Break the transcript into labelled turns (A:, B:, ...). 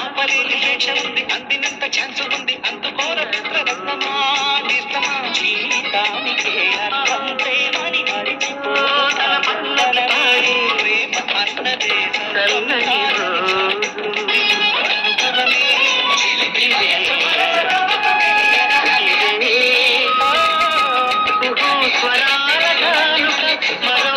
A: ఆపలేని శేష ఉంది, అందినంత ఛాన్స్ ఉంది, అందుకోర మిత్రరత్నమా నేస్తమా. జీవితానికే అర్థం ప్రేమని మరిచిపో, తలపల్లనాడి ప్రేమ అన్నదే సర్వమే. అనుభవమే చిలిపివే. స్వరాల గాలుక మరో